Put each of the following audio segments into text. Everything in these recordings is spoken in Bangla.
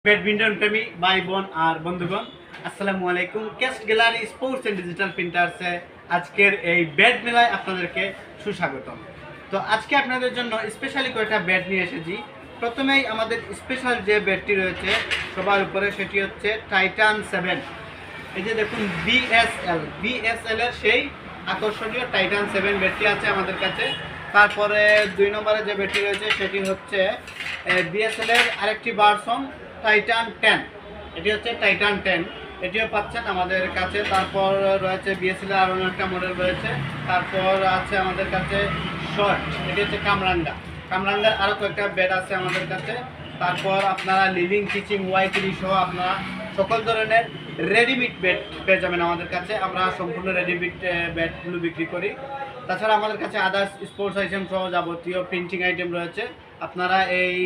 ব্যাডমিন্টন প্রেমী ভাই বোন আর বন্ধুগণ, আসসালামু আলাইকুম। কেস্ট গ্যালারি স্পোর্টস অ্যান্ড ডিজিটাল প্রিন্টার্সে আজকের এই ব্যাট মেলায় আপনাদেরকে সুস্বাগতম। তো আজকে আপনাদের জন্য স্পেশালি কয়েকটা ব্যাট নিয়ে এসেছি। প্রথমেই আমাদের স্পেশাল যে ব্যাটটি রয়েছে সবার উপরে, সেটি হচ্ছে টাইটান 7। এই যে দেখুন, বিএসএল এর সেই আকর্ষণীয় টাইটান 7 ব্যাটটি আছে আমাদের কাছে। তারপরে 2 নম্বরে যে ব্যাটটি রয়েছে সেটি হচ্ছে বিএসএল এর আরেকটি ভার্সন টাইটান 10। এটি হচ্ছে টাইটান 10, এটিও পাচ্ছেন আমাদের কাছে। তারপর রয়েছে বিএসএল এর আরও একটা মডেল রয়েছে। তারপর আছে আমাদের কাছে শর্ট, এটি হচ্ছে কামরাঙ্গার আরও কয়েকটা ব্যাট আছে আমাদের কাছে। তারপর আপনারা লিভিং টিচিং Y3 সহ আপনারা সকল ধরনের রেডিমেড ব্যাট পেয়ে যাবেন আমাদের কাছে। আমরা সম্পূর্ণ রেডিমেড ব্যাটগুলো বিক্রি করি। তাছাড়া আমাদের কাছে আদার্স স্পোর্টস আইটেম সহ যাবতীয় প্রিন্টিং আইটেম রয়েছে। আপনারা এই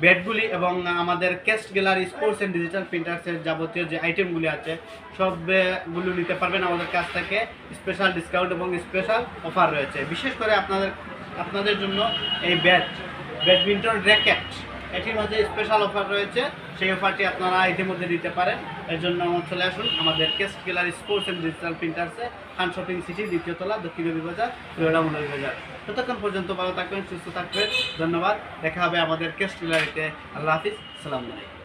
ব্যাটগুলি এবং আমাদের কেস্ট গ্যালারি স্পোর্টস অ্যান্ড ডিজিটাল প্রিন্টার্সের যাবতীয় যে আইটেমগুলি আছে সবগুলো নিতে পারবেন আমাদের কাছ থেকে। স্পেশাল ডিসকাউন্ট এবং স্পেশাল অফার রয়েছে। বিশেষ করে আপনাদের জন্য এই ব্যাডমিন্টন র্যাকেট, এটির মধ্যে স্পেশাল অফার রয়েছে। সেই অফারটি আপনারা ইতিমধ্যে দিতে পারেন। এর জন্য চলে আসুন আমাদের কেস্ট গ্যালারি স্পোর্টস অ্যান্ড ডিজিটাল প্রিন্টার্সে, খান শপিং সিটি, 2য় তলা, দক্ষিণ বাজার, বাজার। ততক্ষণ পর্যন্ত ভালো থাকবেন, সুস্থ থাকবেন। ধন্যবাদ। দেখা হবে আমাদের কেস্ট গ্যালারিতে। আল্লাহ হাফিজ, সালাম আলাইকুম।